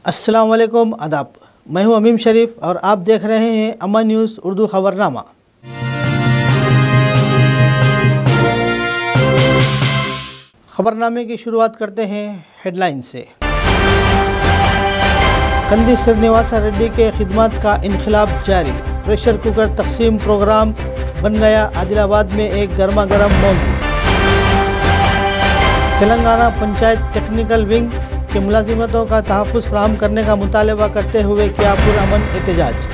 अस्सलाम वालेकुम आदाब। मैं हूं अमीम शरीफ और आप देख रहे हैं अमन न्यूज़ उर्दू खबरनामा। खबरनामे की शुरुआत करते हैं हेडलाइन से। कंदी श्रीनिवास रेड्डी के खिदमत का इनखिलाब जारी, प्रेशर कुकर तकसीम प्रोग्राम बन गया आदिलाबाद में एक गर्मा गर्म मौजू। तेलंगाना पंचायत टेक्निकल विंग के मुलाजिमतों का तहफ़्फ़ुज़ फराहम करने का मुतालबा करते हुए किया पुरअमन एहतजाज।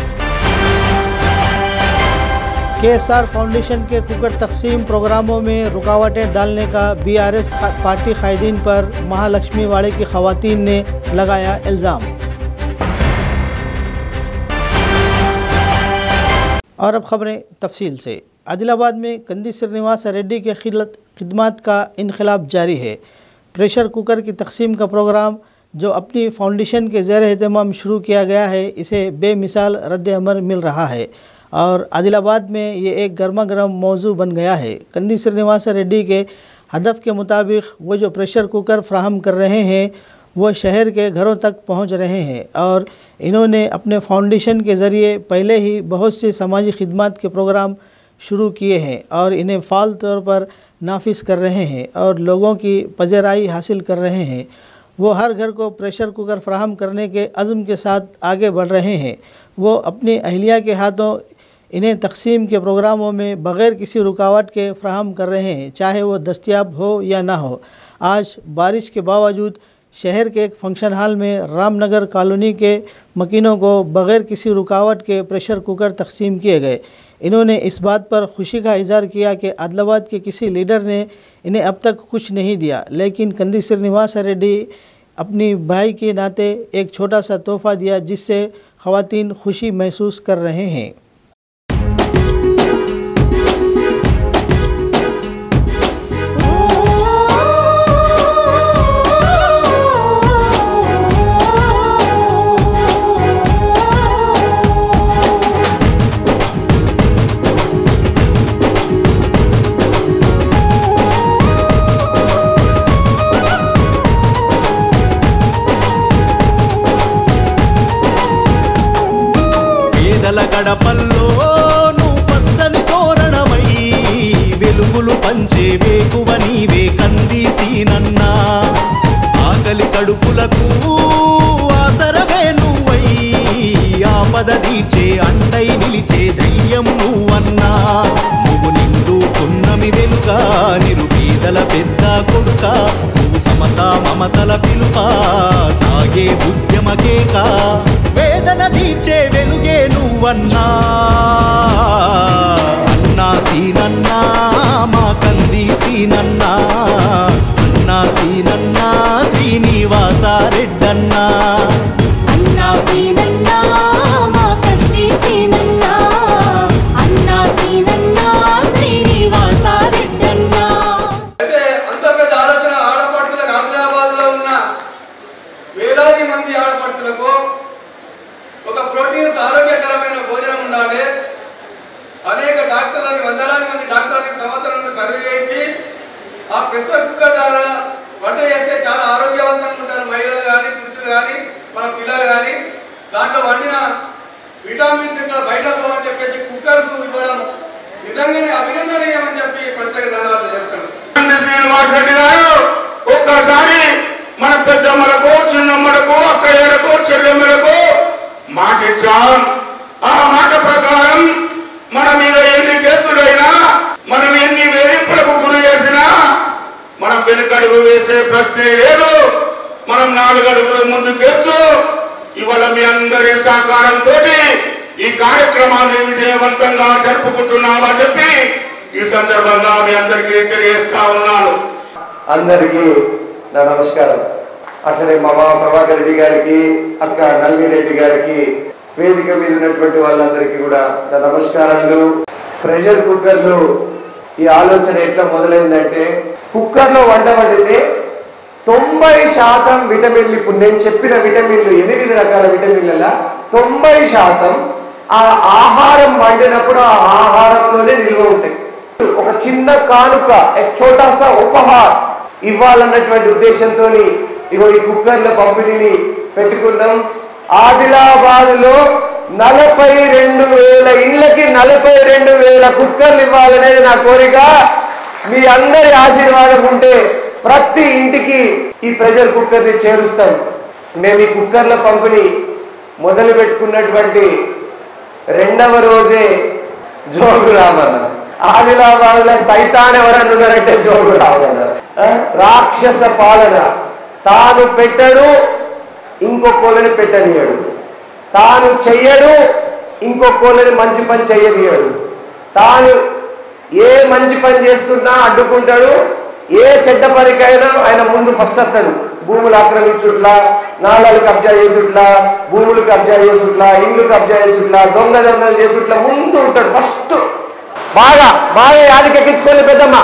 KSR फाउंडेशन के कुकर तकसीम प्रोग्रामों में रुकावटें डालने का BRS पार्टी कायदीन पर महालक्ष्मी वाड़े की ख़वातीन ने लगाया इल्ज़ाम। और अब ख़बरें तफसील से। आदिलाबाद में कंदी श्रीनिवास रेड्डी के खिदमत का इनखिलाब जारी है। प्रेशर कुकर की तकसीम का प्रोग्राम जो अपनी फाउंडेशन के ज़ेर एहतमाम शुरू किया गया है, इसे बेमिसाल रद्द-ए-अमल मिल रहा है और आदिलाबाद में ये एक गर्मा गर्म मौजू बन गया है। कंदी श्रीनिवास रेड्डी के हदफ के मुताबिक वो जो प्रेशर कुकर फ्राहम कर रहे हैं वो शहर के घरों तक पहुंच रहे हैं और इन्होंने अपने फाउंडेशन के ज़रिए पहले ही बहुत सी समाजी खिदमत के प्रोग्राम शुरू किए हैं और इन्हें फ़ाल तौर पर नाफिज कर रहे हैं और लोगों की पज़ेराई हासिल कर रहे हैं। वो हर घर को प्रेशर कुकर फ्राहम करने के अज़्म के साथ आगे बढ़ रहे हैं। वो अपनी अहलिया के हाथों इन्हें तकसीम के प्रोग्रामों में बग़ैर किसी रुकावट के फ्राहम कर रहे हैं, चाहे वो दस्तयाब हो या ना हो। आज बारिश के बावजूद शहर के एक फंक्शन हॉल में रामनगर कॉलोनी के मकीनों को बग़ैर किसी रुकावट के प्रेशर कुकर तकसीम किए गए। इन्होंने इस बात पर खुशी का इज़हार किया कि आदिलाबाद के किसी लीडर ने इन्हें अब तक कुछ नहीं दिया, लेकिन कंदी श्रीनिवास रेड्डी अपनी भाई के नाते एक छोटा सा तोहफ़ा दिया जिससे ख़वातीन खुशी महसूस कर रहे हैं। గడపల్లో నువ్వు పచ్చని తోరణమై వెలుగులు పంచే వేకువ నీవే కందీసీనన్నా, ఆకలి కడుపులకు ఆసరవే నువ్వై ఆపద తీర్చే అండై నిలిచే ధైర్యం నువ్వన్నా. నువ్వు నిండు పున్నమి వెలుగా నిరుపేదల పెద్ద కొడుక, నువ్వు సమతా మమతల పిలుపా సాగే ఉద్యమకేక, వేదన తీర్చే వెలుగే నువ్వన్నా. అన్నా సీనన్నా మా కంది సీనన్నా, అన్నా సీనన్నా శ్రీనివాస రెడ్డన్నా. అన్నా సీనన్నా మా కంది సీనన్నా, అన్నా సీనన్నా శ్రీనివాస రెడ్డన్నా. అయితే అంత పెద్ద ఆలోచన ఆడపడుతులకు ఆదిలాబాద్లో ఉన్న వేలాది మంది ఆడపడుతులకు ఒక ప్రోటీన్స్ ఆరోగ్యకరమైన భోజనం ఉండాలి. అనేక డాక్టర్లని వందలాది మంది డాక్టర్లని సంవత్సరం నుండి సర్వే చేయించి ఆ ప్రెషర్ కుక్కర్ ద్వారా వంట చేస్తే చాలా ఆరోగ్యవంతంగా ఉంటారు మహిళలు కానీ పురుషులు కానీ మన పిల్లలు కానీ. దాంట్లో వండిన విటామిన్స్ ఇక్కడ బయటకు పోవని చెప్పేసి కుక్కర్స్ ఇవ్వడం నిజంగానే అభినందనీయమని చెప్పి ప్రత్యేక ధన్యవాదాలు చేస్తాను. శ్రీనివాస్ రెడ్డి గారు ఒక్కసారి మన పెద్దమ్మలకు చిన్నమ్మలకు అక్కయ్యలకు చెల్లెమ్మలకు మాట ఇచ్చాం. ఆ మాట ప్రకారం మన మీద ఎన్ని కేసులైనా, మనం ఎన్ని వేధింపులకు గురి చేసినా మనం వెనుకడుగు వేసే ప్రశ్నే లేదు. మనం 4 అడుగుల ముందుకేస్తూ ఇవాళ మీ అందరి సహకారంతో ఈ కార్యక్రమాన్ని విజయవంతంగా జరుపుకుంటున్నామని చెప్పి ఈ సందర్భంగా మీ అందరికీ తెలియజేస్తా ఉన్నాను. అందరికీ నా నమస్కారం. అట్లనే మా మామ ప్రభాకర్ రెడ్డి గారికి, అక్క నల్మి రెడ్డి గారికి, వేదిక మీద ఉన్నటువంటి వాళ్ళందరికీ కూడా నా నమస్కారాలు. ప్రెషర్ కుక్కర్లు ఈ ఆలోచన ఎట్లా మొదలైందంటే, కుక్కర్లో వంట వండితే 90% విటమిన్లు, ఇప్పుడు నేను చెప్పిన విటమిన్లు 8 రకాల విటమిన్ల 90% ఆ ఆహారం వండినప్పుడు ఆ ఆహారంలోనే నిల్వ ఉంటాయి. ఒక చిన్న కానుక, छोटा सा उपहार ఇవ్వాలన్నటువంటి ఉద్దేశంతో ఇగో ఈ కుక్కర్ల పంపిణీని పెట్టుకున్నాం. ఆదిలాబాద్లో 42,000 ఇళ్ళకి 42,000 కుక్కర్లు ఇవ్వాలనేది నా కోరిక. మీ అందరి ఆశీర్వాదం ఉంటే ప్రతి ఇంటికి ఈ ప్రెషర్ కుక్కర్ని చేరుస్తాం. మేము ఈ కుక్కర్ల పంపిణీ మొదలు పెట్టుకున్నటువంటి 2వ రోజే జోగు రామన్న, ఆదిలాబాద్లో సైతాన్ ఎవరన్నా ఉన్నారంటే జోగు రామన్న. రాక్షస పాలన, తాను పెట్టడు ఇంకొకళ్ళని పెట్టనియడు, తాను చెయ్యడు ఇంకొకళ్ళని మంచి పని చెయ్యనియడు, తాను ఏ మంచి పని చేస్తున్నా అడ్డుకుంటాడు, ఏ చెడ్డ పనికైనా ఆయన ముందు ఫస్ట్ వస్తాడు. భూములు ఆక్రమించుట్లా, నాళాలు కబ్జా చేసుట్లా, భూములు కబ్జా చేసుట్లా, ఇండ్లు కబ్జా చేసుట్లా, దొంగలు చేసుట్లా ముందు ఉంటాడు ఫస్ట్. బాగా బాగా యాదికెక్కించుకోండి పెద్దమ్మ.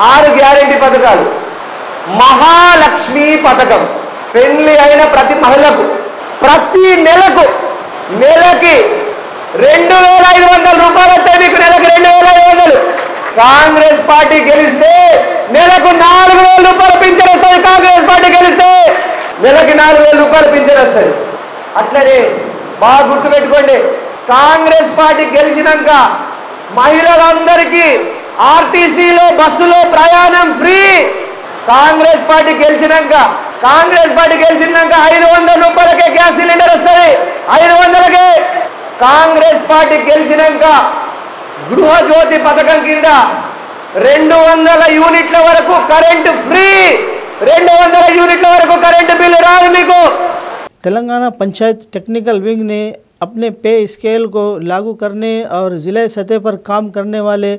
6 గ్యారెంటీ పథకాలు. మహాలక్ష్మి పథకం, పెళ్లి అయిన ప్రతి మహిళకు ప్రతి నెలకి 2,500 రూపాయలు వస్తాయి. మీకు నెలకు 2,500. కాంగ్రెస్ పార్టీ గెలిస్తే నెలకు 4,000 రూపాయలు పింఛన్ వస్తుంది. కాంగ్రెస్ పార్టీ గెలిస్తే నెలకి 4,000 రూపాయలు పింఛన్ వస్తుంది. అట్లనే బాగా గుర్తుపెట్టుకోండి, కాంగ్రెస్ పార్టీ గెలిచినాక మహిళలందరికీ ఆర్టీసీలో బస్సులో ప్రయాణం ఫ్రీ. కాంగ్రెస్ పార్టీ గెలిచినాక 500 రూపాయలకే గ్యాస్ సిలిండర్ వస్తుంది. 500కే. కాంగ్రెస్ పార్టీ గెలిచినాక గృహజ్యోతి పథకం కింద 200 యూనిట్ల వరకు కరెంటు ఫ్రీ. 200 యూనిట్ల వరకు కరెంటు బిల్లు రాదు మీకు. तेलंगाना पंचायत टेक्निकल विंग ने अपने पे स्केल को लागू करने और ज़िले सतह पर काम करने वाले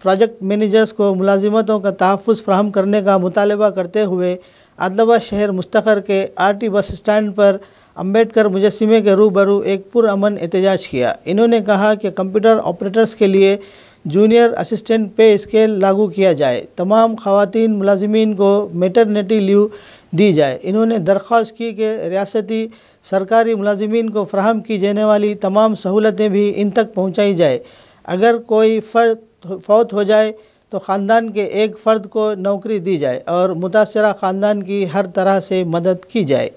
प्रोजेक्ट मैनेजर्स को मुलाजिमतों का तहफ़्फ़ुज़ फ़राहम करने का मुतालबा करते हुए आदिलाबाद शहर मुस्तक़र के RT बस स्टैंड पर अम्बेडकर मुजस्सिमे के रूबरू एक पुरअमन एहतजाज किया। इन्होंने कहा कि कंप्यूटर ऑपरेटर्स के लिए जूनियर असिस्टेंट पे स्केल लागू किया जाए, तमाम ख़वातीन मुलाजिमीन को मैटरनिटी लीव दी जाए। इन्होंने दरख्वास्त की कि रियासती सरकारी मुलाजिमीन को फ़राहम की जाने वाली तमाम सहूलतें भी इन तक पहुँचाई जाए। अगर कोई फ़र्द फौत हो जाए तो ख़ानदान के एक फ़र्द को नौकरी दी जाए और मुतासरा ख़ानदान की हर तरह से मदद की जाए।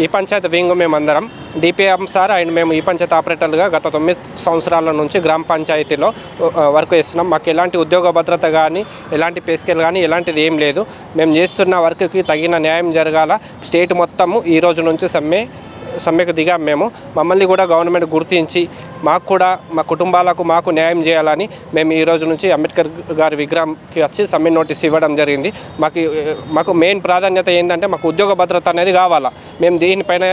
ఈ పంచాయతీ వింగ్ మేమందరం డిపిఎం సార్ అండ్ మేము ఈ పంచాయతీ ఆపరేటర్లుగా గత 9 సంవత్సరాల నుంచి గ్రామ పంచాయతీలో వర్క్ చేస్తున్నాం. మాకు ఎలాంటి ఉద్యోగ భద్రత కానీ ఎలాంటి పే స్కేల్ కానీ ఎలాంటిది ఏం లేదు. మేము చేస్తున్న వర్క్కి తగిన న్యాయం జరగాల. స్టేట్ మొత్తము ఈ రోజు నుంచి సమ్మెకు దిగాం. మమ్మల్ని కూడా గవర్నమెంట్ గుర్తించి మాకు కూడా మా కుటుంబాలకు మాకు న్యాయం చేయాలని మేము ఈ రోజు నుంచి అంబేద్కర్ గారి విగ్రహంకి వచ్చి సమ్మె నోటీస్ ఇవ్వడం జరిగింది. మాకు మెయిన్ ప్రాధాన్యత ఏంటంటే మాకు ఉద్యోగ భద్రత అనేది కావాలా. మేము దీనిపైన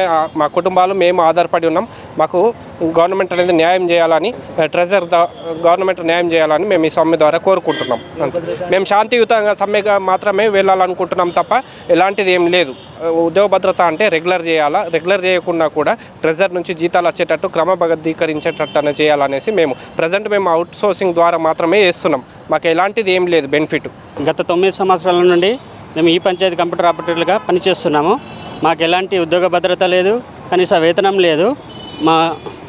మా కుటుంబాలు మేము ఆధారపడి ఉన్నాం. మాకు గవర్నమెంట్ అనేది న్యాయం చేయాలని, ట్రెజర్ గవర్నమెంట్ న్యాయం చేయాలని మేము ఈ సమ్మె ద్వారా కోరుకుంటున్నాం. అంతే. మేము శాంతియుతంగా సమ్మెగా మాత్రమే వెళ్ళాలనుకుంటున్నాం తప్ప ఎలాంటిది ఏం లేదు. ఉద్యోగ భద్రత అంటే రెగ్యులర్ చేయాలా, రెగ్యులర్ చేయకుండా కూడా ట్రెజర్ నుంచి జీతాలు వచ్చేటట్టు క్రమబద్ధీకరించేటట్టు చేయాలనేసి మేము ప్రజెంట్ అవుట్ సోర్సింగ్ ద్వారా మాత్రమే చేస్తున్నాం. మాకు ఎలాంటిది ఏం లేదు బెనిఫిట్. గత 9 సంవత్సరాల నుండి మేము ఈ పంచాయతీ కంప్యూటర్ ఆపరేటర్లుగా పనిచేస్తున్నాము. మాకు ఎలాంటి ఉద్యోగ భద్రత లేదు, కనీస వేతనం లేదు. మా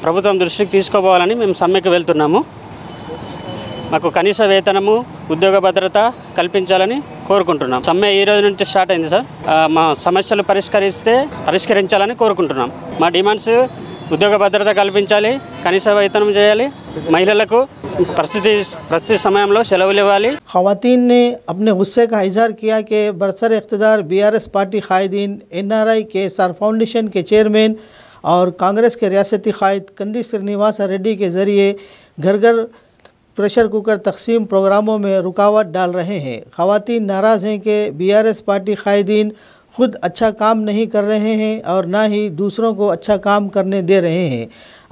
ప్రభుత్వం దృష్టికి తీసుకోవాలని మేము సమ్మెకు వెళ్తున్నాము. మాకు కనీస వేతనము, ఉద్యోగ భద్రత కల్పించాలని కోరుకుంటున్నాం. సమ్మె ఈ రోజు నుంచి స్టార్ట్ అయింది సార్. మా సమస్యలు పరిష్కరించాలని కోరుకుంటున్నాం. మా డిమాండ్స్ ఉద్యోగ భద్రత కల్పించాలి, కనీస వేతనం చేయాలి, మహిళలకు ప్రతి సమయంలో సెలవులు ఇవ్వాలి. ख़वातीन ने अपने गुस्से का इजहार किया कि बरसर इख्तिदार BRS पार्टी कायदीन NRI के सर फाउंडेशन के चेयरमैन और कांग्रेस के रियासती कायद कंदी श्रीनिवास रेड्डी के ज़रिए घर घर प्रेशर कुकर तकसीम प्रोग्रामों में रुकावट डाल रहे हैं। ख़वातीन नाराज़ हैं कि BRS पार्टी कायदीन खुद अच्छा काम नहीं कर रहे हैं और ना ही दूसरों को अच्छा काम करने दे रहे हैं।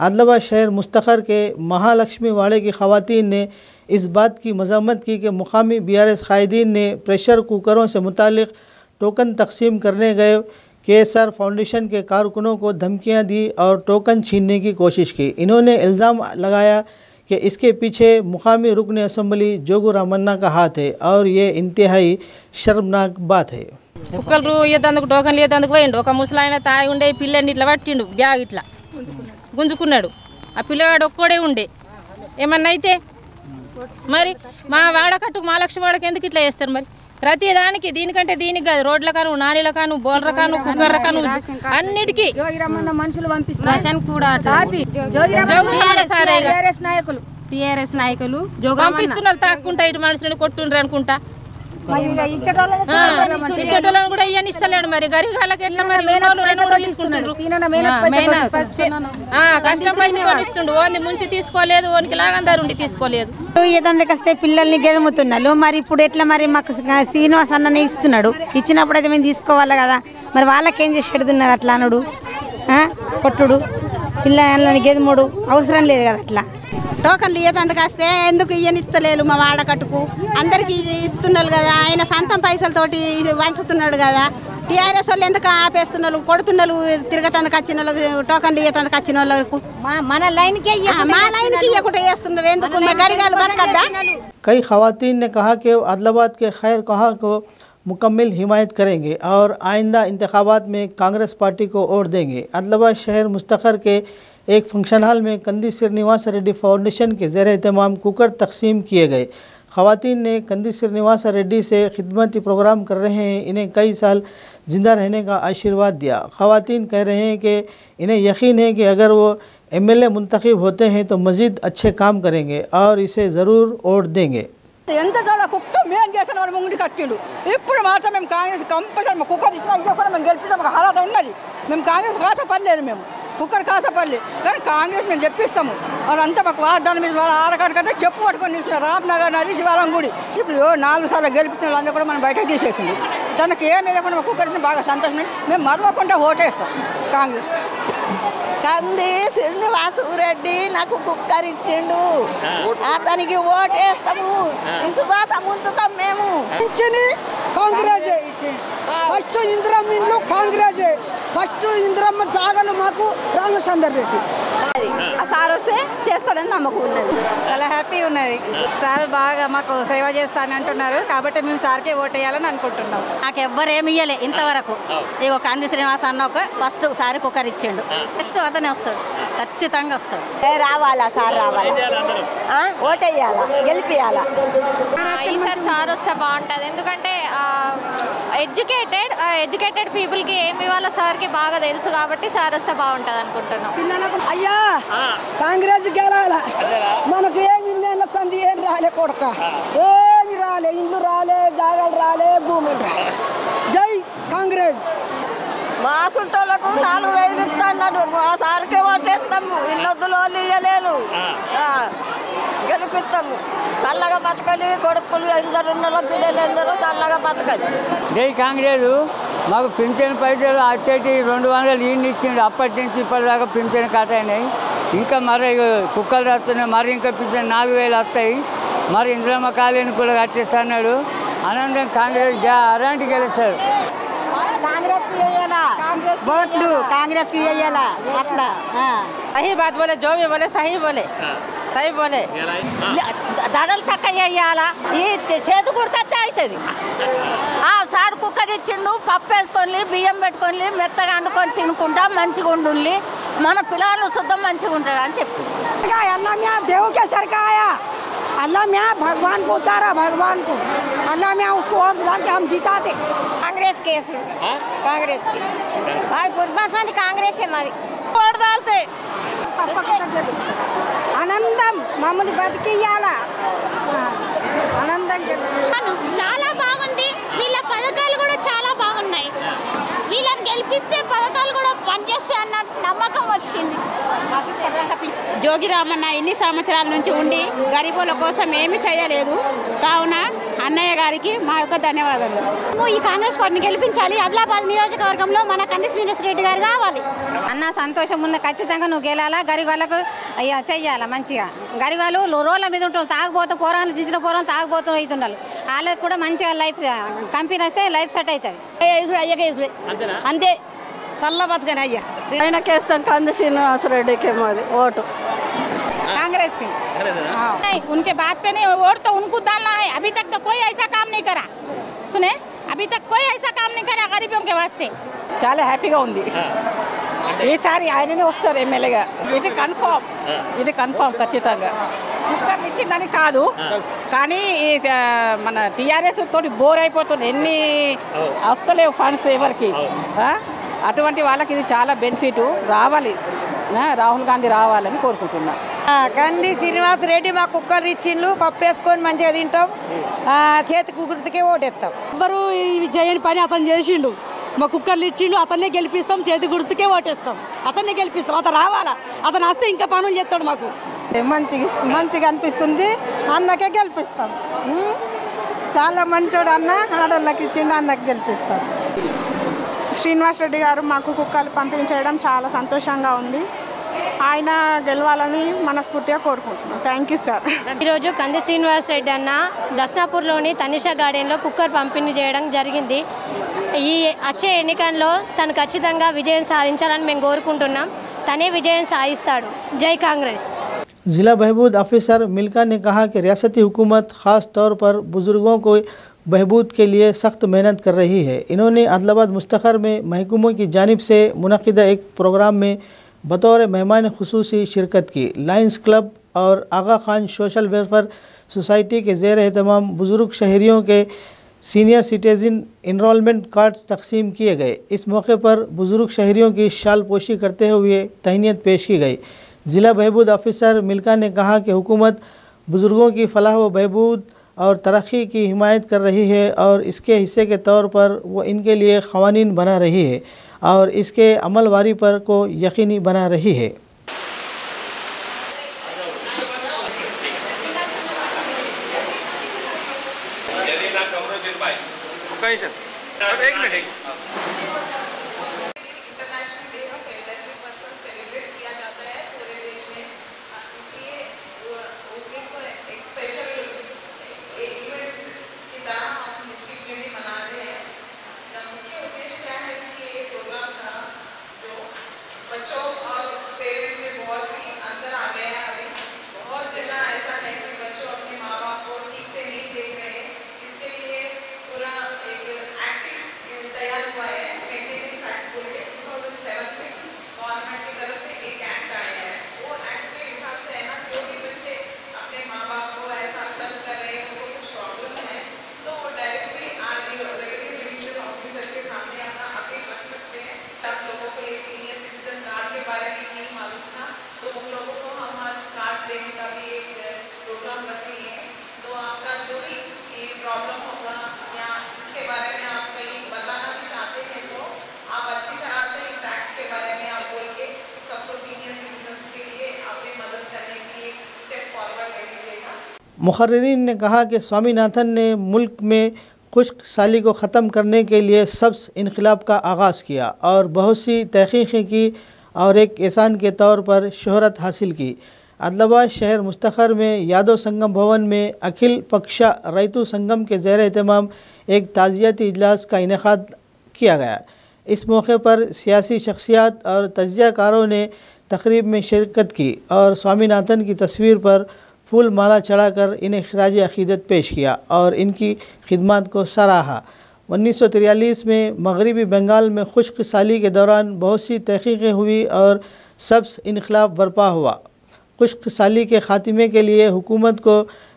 आदिलाबाद शहर मुस्तक़र के महालक्ष्मी वाड़े की ख़वातीन ने इस बात की मज़म्मत की कि मुकामी BRS कायदीन ने प्रेशर कुकरों से मुतालिक टोकन तकसीम करने गए KSR फाउंडेशन के कारकुनों को धमकियां दी और टोकन छीनने की कोशिश की। इन्होंने इल्ज़ाम लगाया कि इसके पीछे मुकामी रुकन असम्बली जोगू रामन्ना का हाथ है और ये इंतहाई शर्मनाक बात है। కుక్కలు ఇయ్యేందుకు టోకన్లు ఇయ్యేందుకు పోయిండు. ఒక ముసలాయన తాగి ఉండే పిల్లని ఇట్లా పట్టిండు, బ్యాగ్ ఇట్లా గుంజుకున్నాడు. ఆ పిల్లగాడు ఒక్కడే ఉండే, ఏమన్నా అయితే మరి మా వాడకట్టుకు మా లక్ష వాడకి ఎందుకు ఇట్లా చేస్తారు? మరి ప్రతి దానికి దీనికంటే దీనికి కాదు, రోడ్ల కాను, నానీల కాను, బోర్ల కాను, కుక్కర్ల కాను, అన్నిటికీ మనుషులు పంపిస్తారు కూడా టీఆర్ఎస్ నాయకులు పంపిస్తున్నారు. తాక్కుంటా ఇటు మనుషులను కొట్టుండ్రు అనుకుంటా, ఇచ్చేటోళ్ళని కూడా ఇయ్యని ఇస్తలేడు. మరి గరీబ్ వాళ్ళకి ఎట్లా? మరి కష్టం పైసలు ఇస్తుండు, ఓన్లీ ముంచి తీసుకోలేదు, ఓనికి లాగందారు ఉండి తీసుకోలేదు. ఏదందుకు వస్తే పిల్లల్ని గెదముతున్నారు. మరి ఇప్పుడు ఎట్లా? మరి మాకు శ్రీనివాస్ అన్ననే ఇస్తున్నాడు, ఇచ్చినప్పుడు అయితే మేము తీసుకోవాలి కదా. మరి వాళ్ళకేం చేసి పెడుతున్నారు అట్లా అనుడు, కొట్టుడు, పిల్లలని గెదముడు అవసరం లేదు కదా. అట్లా టోకన్లు ఇయ్యేందుకు వస్తే ఎందుకు ఇయ్యనిస్తలేరు? మా వాడకట్టుకు అందరికి ఇస్తున్నారు కదా, ఆయన సొంతం పైసలతోటి వంచుతున్నాడు కదా. టీఆర్ఎస్ వాళ్ళు ఎందుకు ఆపేస్తున్నారు, కొడుతున్నారు? తిరగతందుకు వచ్చిన వాళ్ళకి, టోకన్లు ఇయ్యేందుకు వచ్చిన వాళ్ళకు మన లైన్కి ఇయ్యకుండా చేస్తున్నారు. ఎందుకు? గడిగాలు బతకద్దా? कई खवातीन ने कहा कि आदिलाबाद के खैर कहा को मुकम्मल हिमायत करेंगे और आइंदा इंतखाबात में कांग्रेस पार्टी को वोट देंगे। आदिलाबाद शहर मुस्तखर के एक फंक्शन हॉल में कंदी श्रीनिवास रेड्डी फाउंडेशन के ज़ेर एहतमाम कुकर तकसीम किए गए। खवातीन ने कंदी श्रीनिवास रेड्डी से खिदमती प्रोग्राम कर रहे हैं, इन्हें कई साल ज़िंदा रहने का आशीर्वाद दिया। खवातीन कह रहे हैं कि इन्हें यकीन है कि अगर वो MLA मुंतखब होते हैं तो मज़ीद अच्छे काम करेंगे और इसे ज़रूर वोट देंगे। ఎంత చాలా కుక్క మేం చేసిన వాడు ముందుకు వచ్చిండు. ఇప్పుడు మాత్రం మేము కాంగ్రెస్ కంపల్సరీ మా కుక్కర్ ఇచ్చినా ఇంకా కూడా మేము గెలిపించాం. ఒక అర్హత ఉన్నది. మేము కాంగ్రెస్ కాసపడలేదు, మేము కుక్కర్ కాసపడలేదు. కానీ కాంగ్రెస్ మేము చెప్పిస్తాము. వాళ్ళంతా మాకు వాగ్దానం మీద వాళ్ళ ఆరకాడికంటే చెప్పు పట్టుకొని నిలిచిన రామ్నగర్ నది శివాలయం గుడి. ఇప్పుడు 4 సార్లు గెలిపించిన వాళ్ళందరూ కూడా మనం బయటకు తీసేసింది. తనకి ఏం లేకుండా మా కుక్కర్ ఇచ్చిన బాగా సంతోషం. మేము మరవకుండా ఓటేస్తాం కాంగ్రెస్. కంది శ్రీనివాసు రెడ్డి నాకు కుక్కర్ ఇచ్చిండు, అతనికి ఓటేస్తాము, విశ్వాసం ఉంచుతాం మేము. కాంగ్రెస్ ఫస్ట్ ఇందిరమ్మ ఇండ్లు కాంగ్రెస్, ఫస్ట్ ఇందిరమ్మ జాగలు మాకు రామచందర్ రెడ్డి. ఆ సార్ వస్తే చేస్తాడని నమ్మకం ఉన్నది. చాలా హ్యాపీగా ఉన్నది. సార్ బాగా మాకు సేవ చేస్తానంటున్నారు కాబట్టి మేము సార్కే ఓటేయాలని అనుకుంటున్నాం. నాకు ఎవ్వరు ఏమి ఇయ్యలే ఇంతవరకు. ఇక కంది శ్రీనివాస్ అన్న ఒక ఫస్ట్ సారి కుక్కర్ ఇచ్చిండు, నెక్స్ట్ అతనే వస్తాడు, ఖచ్చితంగా వస్తాడు. రావాలా సార్, రావాలా, ఓటేయాలా, గెలిపియాలా. ఈసారి సార్ వస్తే బాగుంటుంది. ఎందుకంటే ఎడ్యుకేటెడ్ పీపుల్కి ఏమి ఇవ్వాలో సార్కి బాగా తెలుసు కాబట్టి సార్ వస్తే బాగుంటుంది అనుకుంటున్నాం. అయ్యా కాంగ్రెస్ గెలాల, మనకు ఏమి సంది ఏం రాలే కొడక, ఏమి రాలే, ఇండ్లు రాలే, జాగాలు రాలే, భూములు రాలే. జై కాంగ్రెస్. మా చుట్టాలకు 4,000 ఇస్తాడు, మా సార్కే ఓటేస్తాము. ఇల్లొద్దులో ఇయ్యలేను, గెలిపిస్తాము. చల్లగా బతకని, కొడుకులు ఎందరు ఉన్నారో, పిల్లలు ఎందరో చల్లగా బతకని. జై కాంగ్రెస్. మాకు పింఛన్ పైసలు అచ్చేటి 200 ఈయన ఇచ్చిండు. అప్పటి నుంచి ఇప్పటిదాకా పింఛన్ కట్ అయినాయి. ఇంకా మరి కుక్కలు వస్తున్నాయి, మరి ఇంకా పింఛన్ 4,000 వస్తాయి. మరి ఇంద్రమ్మ కాలేని కూడా కట్టేస్తున్నాడు. ఆనందం కాంగ్రెస్ అలాంటి గెలుస్తారు. కాంగ్రెస్కి వేయాలా ఓట్లు, కాంగ్రెస్కి వేయాలా. అట్లా సహీ బాత్ బోలే, జో భీ బోలే సహీ బోలే, సహీ బోలే. దడలు తక్కువ వేయాలా, ఈ చేతు కుడితే అవుతుంది. సార్ కుక్కర్ ఇచ్చిండు, పప్పు వేసుకొని బియ్యం పెట్టుకొని మెత్తగా వండుకొని తినుకుంటా మంచిగా ఉండుండి, మన పిల్లలు శుద్ధం మంచిగా ఉంటారు అని చెప్పి. अल्लाह मियाँ देव के सर का आया, अल्लाह मियाँ भगवान को उतारा, भगवान को अल्लाह मियाँ उसको और डाल के हम जीताते. కాంగ్రెస్ కేసు, కాంగ్రెస్ పుర్బాసాన్ని కాంగ్రెస్ మరి ఓడదాల్తే ఆనందం మమ్మల్ని బతికియాలా, ఆనందం. చాలా బాగుంది. వీళ్ళ పథకాలు కూడా చాలా బాగున్నాయి. వీళ్ళని గెలిపిస్తే పథకాలు కూడా పనిచేస్తాయి అన్న నమ్మకం వచ్చింది. జోగి రామన్న ఎన్ని సంవత్సరాల నుంచి ఉండి గరీబుల కోసం ఏమి చేయలేదు. కావున అన్నయ్య గారికి మా యొక్క ధన్యవాదాలు. ఈ కాంగ్రెస్ పార్టీని గెలిపించాలి. ఆదిలాబాద్ నియోజకవర్గంలో మన కంది శ్రీనివాస్ రెడ్డి గారు కావాలి. అన్న సంతోషం ఉన్న ఖచ్చితంగా నువ్వు గెలాలా, గరివాళ్ళకు అయ్యా చెయ్యాలా మంచిగా. గరివాళ్ళు రోడ్ల మీద ఉంటారు, తాగుబోతూ పోరాలు జించిన పోరాలు తాగుబోతూ అవుతున్నారు. వాళ్ళకి కూడా మంచిగా లైఫ్ కంపెనీ వస్తే లైఫ్ సెట్ అవుతుంది. అయ్యకే అంతే చల్ల బతకని అయ్యా ఆయనకేస్తాం కంది శ్రీనివాసరెడ్డికి మాది ఓటు कांग्रेस की नहीं उनके बात पे नहीं वोट तो उनको डालना है। अभी तक तो कोई ऐसा काम नहीं करा सुने अभी तक कोई ऐसा काम नहीं करा गरीबों के वास्ते చాలా హ్యాపీగా ఉంది ఈసారి ఆయననే వస్తారు ఎమ్మెల్యేగా ఇది కన్ఫామ్ ఖచ్చితంగా కుక్కర్లు ఇచ్చిందని కాదు కానీ మన టీఆర్ఎస్ తోటి బోర్ అయిపోతుంది ఎన్ని వస్తలేవు ఫండ్స్ ఎవరికి అటువంటి వాళ్ళకి ఇది చాలా బెనిఫిట్ రావాలి రాహుల్ గాంధీ రావాలని కోరుకుంటున్నా కంది శ్రీనివాసరెడ్డి మా కుక్కర్ ఇచ్చిండ్లు పప్పు వేసుకొని మంచిగా తింటాం చేతి కుకుర్తికే ఓటేస్తాం ఎవరు చేయని పని అతను చేసిండు మా కుక్కర్లు ఇచ్చిండు అతన్నే గెలిపిస్తాం చేతి గుర్తుకే ఓటేస్తాం అతన్నే గెలిపిస్తాం అతను రావాలా అతను వస్తే ఇంకా పనులు చేస్తాడు మాకు మంచిగా అనిపిస్తుంది అన్నకే గెలిపిస్తాం చాలా మంచోడు అన్న ఆడోళ్ళకి ఇచ్చిండు అన్నకి గెలిపిస్తాం శ్రీనివాసరెడ్డి గారు మాకు కుక్కలు పంపిణీ చేయడం చాలా సంతోషంగా ఉంది ఆయన గెలవాలని మనస్ఫూర్తిగా కోరుకుంటున్నాం థ్యాంక్ యూ సార్ ఈరోజు కంది శ్రీనివాసరెడ్డి అన్న దస్నాపూర్లోని తనిషా గార్డెన్లో కుక్కర్ పంపిణీ చేయడం జరిగింది ఈ వచ్చే ఎన్నికల్లో తను ఖచ్చితంగా విజయం సాధించాలని మేము కోరుకుంటున్నాం తనే విజయం సాధిస్తాడు జై కాంగ్రెస్ ज़िला बहबूद ऑफिसर मिल्का ने कहा कि रियासती हुकूमत ख़ास तौर पर बुज़ुर्गों को बहबूद के लिए सख्त मेहनत कर रही है। इन्होंने आदिलाबाद मुस्तखर में महकूमों की जानिब से मुनक़िदा एक प्रोग्राम में बतौर मेहमान खुसूसी शिरकत की। लायंस क्लब और आगा खान सोशल वेलफेयर सोसाइटी के ज़ेर एहतमाम बुज़ुर्ग शहरियों के सीनियर सिटीज़न इनरोलमेंट कार्ड्स तकसीम किए गए। इस मौके पर बुज़ुर्ग शहरियों की शाल पोशी करते हुए तहनीत पेश की गई। ज़िला बहबूद ऑफिसर मिल्का ने कहा कि हुकूमत बुज़ुर्गों की फलाह व बहबूद और तरक्की की हिमायत कर रही है और इसके हिस्से के तौर पर वो इनके लिए क़वानीन बना रही है और इसके अमलवारी पर को यकीनी बना रही है। मुखर्रिरीन ने कहा कि स्वामीनाथन ने मुल्क में खुश्क साली को ख़त्म करने के लिए सब्ज़ इनक़लाब का आगाज़ किया और बहुत सी तहक़ीक़ें की और एक एहसान के तौर पर शोहरत हासिल की। आदिलाबाद शहर मुस्तखर में यादव संगम भवन में अखिल पक्षा रैतु संगम के ज़ेर एहतमाम एक ताज़ियाती इजलास का इनेकाद किया गया। इस मौके पर सियासी शख्सियात और तजियाकारों ने तकरीब में शिरकत की और स्वामीनाथन की तस्वीर पर फूल माला चढ़ाकर इन्हें खिराज अक़ीदत पेश किया और इनकी खिदमत को सराहा। 1943 में मगरबी बंगाल में खुश्क साली के दौरान बहुत सी तहक़ीक़ें हुई और सब्ज़ इनक़लाब बर्पा हुआ। खुश्क साली के ख़ात्मे के लिए हुकूमत को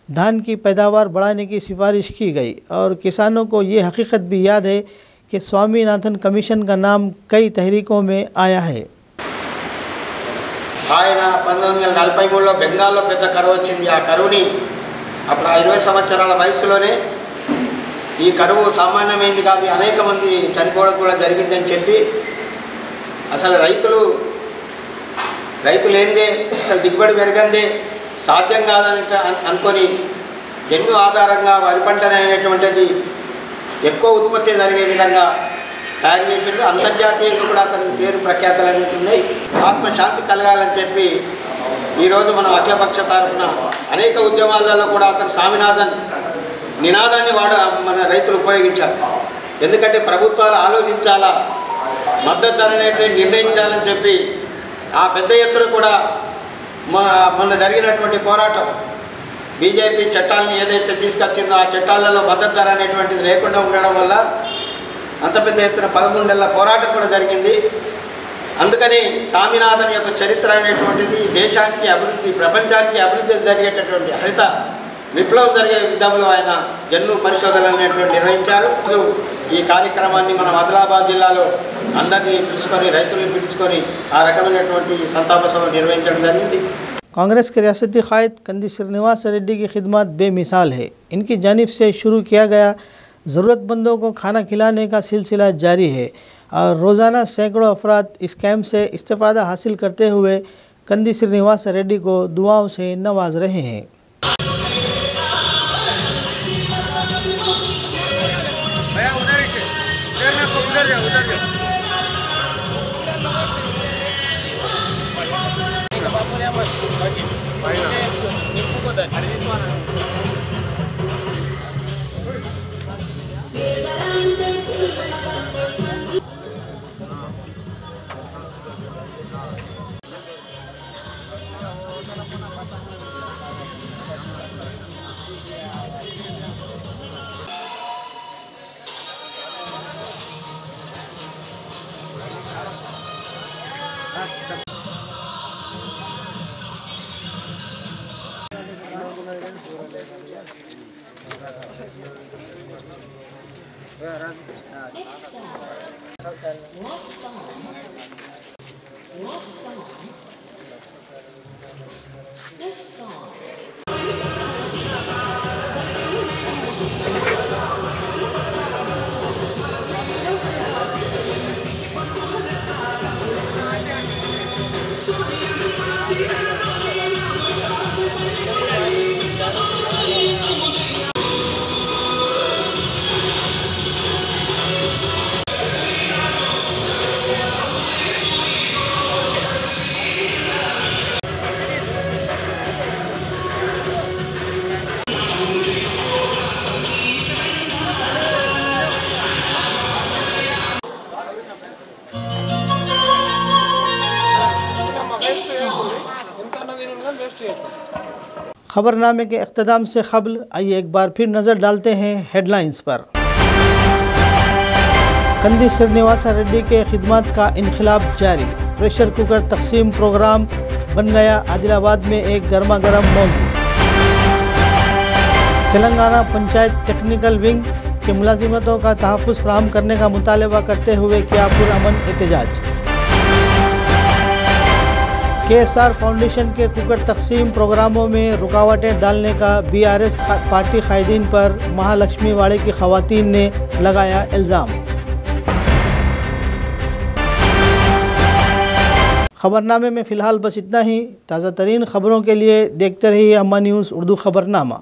धान की पैदावार बढ़ाने की सिफारिश की गई और किसानों को ये हकीकत भी याद है कि स्वामीनाथन कमीशन का नाम कई तहरीकों में आया है। ఆయన 1943లో బెంగాల్లో పెద్ద కరువు వచ్చింది। ఆ కరువుని అప్పుడు 20 సంవత్సరాల వయసులోనే ఈ కరువు సామాన్యమైంది కాదు, అనేక మంది చనిపోవడం కూడా జరిగిందని చెప్పి అసలు రైతు లేనిదే అసలు దిగుబడి పెరగందే సాధ్యం కాదని అనుకొని జన్యు ఆధారంగా వరి పంట అనేటువంటిది ఎక్కువ ఉత్పత్తి జరిగే విధంగా తయారు చేసిండు। అంతర్జాతీయంగా కూడా అతని పేరు ప్రఖ్యాతలు ఉన్నాయి। ఆత్మశాంతి కలగాలని చెప్పి ఈరోజు మనం అఖిలపక్ష తరఫున అనేక ఉద్యమాలలో కూడా అతను స్వామినాథన్ నినాదాన్ని మన రైతులు ఉపయోగించారు। ఎందుకంటే ప్రభుత్వాలు ఆలోచించాలా, మద్దతు ధర అనేటువంటి నిర్ణయించాలని చెప్పి ఆ పెద్ద ఎత్తున కూడా మొన్న జరిగినటువంటి పోరాటం బీజేపీ చట్టాలను ఏదైతే తీసుకొచ్చిందో ఆ చట్టాలలో మద్దతు ధర అనేటువంటిది లేకుండా ఉండడం వల్ల అంత పెద్ద ఎత్తున 13 నెలల పోరాటం కూడా జరిగింది. అందుకని స్వామినాథన్ యొక్క చరిత్ర అనేటువంటిది దేశానికి అభివృద్ధి, ప్రపంచానికి అభివృద్ధి జరిగేటటువంటి హరిత విప్లవం జరిగే విధంలో ఆయన జన్ను పరిశోధన అనేటువంటి నిర్వహించారు. ఈ కార్యక్రమాన్ని మనం ఆదిలాబాద్ జిల్లాలో అందరినీ పిలుచుకొని రైతులను పిలుచుకొని ఆ రకమైనటువంటి సంతాప సభ నిర్వహించడం జరిగింది. कांग्रेस के रियासती कायद कंदी श्रीनिवास रेड्डी की खिदमत बेमिसाल है। इनकी जानिब से शुरू किया गया ज़रूरतमंदों को खाना खिलाने का सिलसिला जारी है और रोज़ाना सैकड़ों अफराद इस कैंप से इस्तेफ़ादा हासिल करते हुए कंदी श्रीनिवास रेड्डी को दुआओं से नवाज रहे हैं। खबरनामे के इख्तिताम से क़ब्ल आइए एक बार फिर नज़र डालते हैं हेडलाइंस पर। कंदी श्रीनिवास रेड्डी के खिदमत का इनक़िलाब जारी, प्रेशर कुकर तकसीम प्रोग्राम बन गया आदिलाबाद में एक गर्मा गर्म मौजू। तेलंगाना पंचायत टेक्निकल विंग के मुलाजिमतों का तहफ़्फ़ुज़ फ़राहम करने का मुतालबा करते हुए किया पुरअमन एहतजाज। KSR फाउंडेशन के कुकर तकसीम प्रोग्रामों में रुकावटें डालने का BRS पार्टी कायदीन पर महालक्ष्मी वाड़े की ख़वातीन ने लगाया इल्ज़ाम। खबरनामे में फ़िलहाल बस इतना ही। ताज़ा तरीन खबरों के लिए देखते रहिए अम्मा न्यूज़ उर्दू खबरनामा।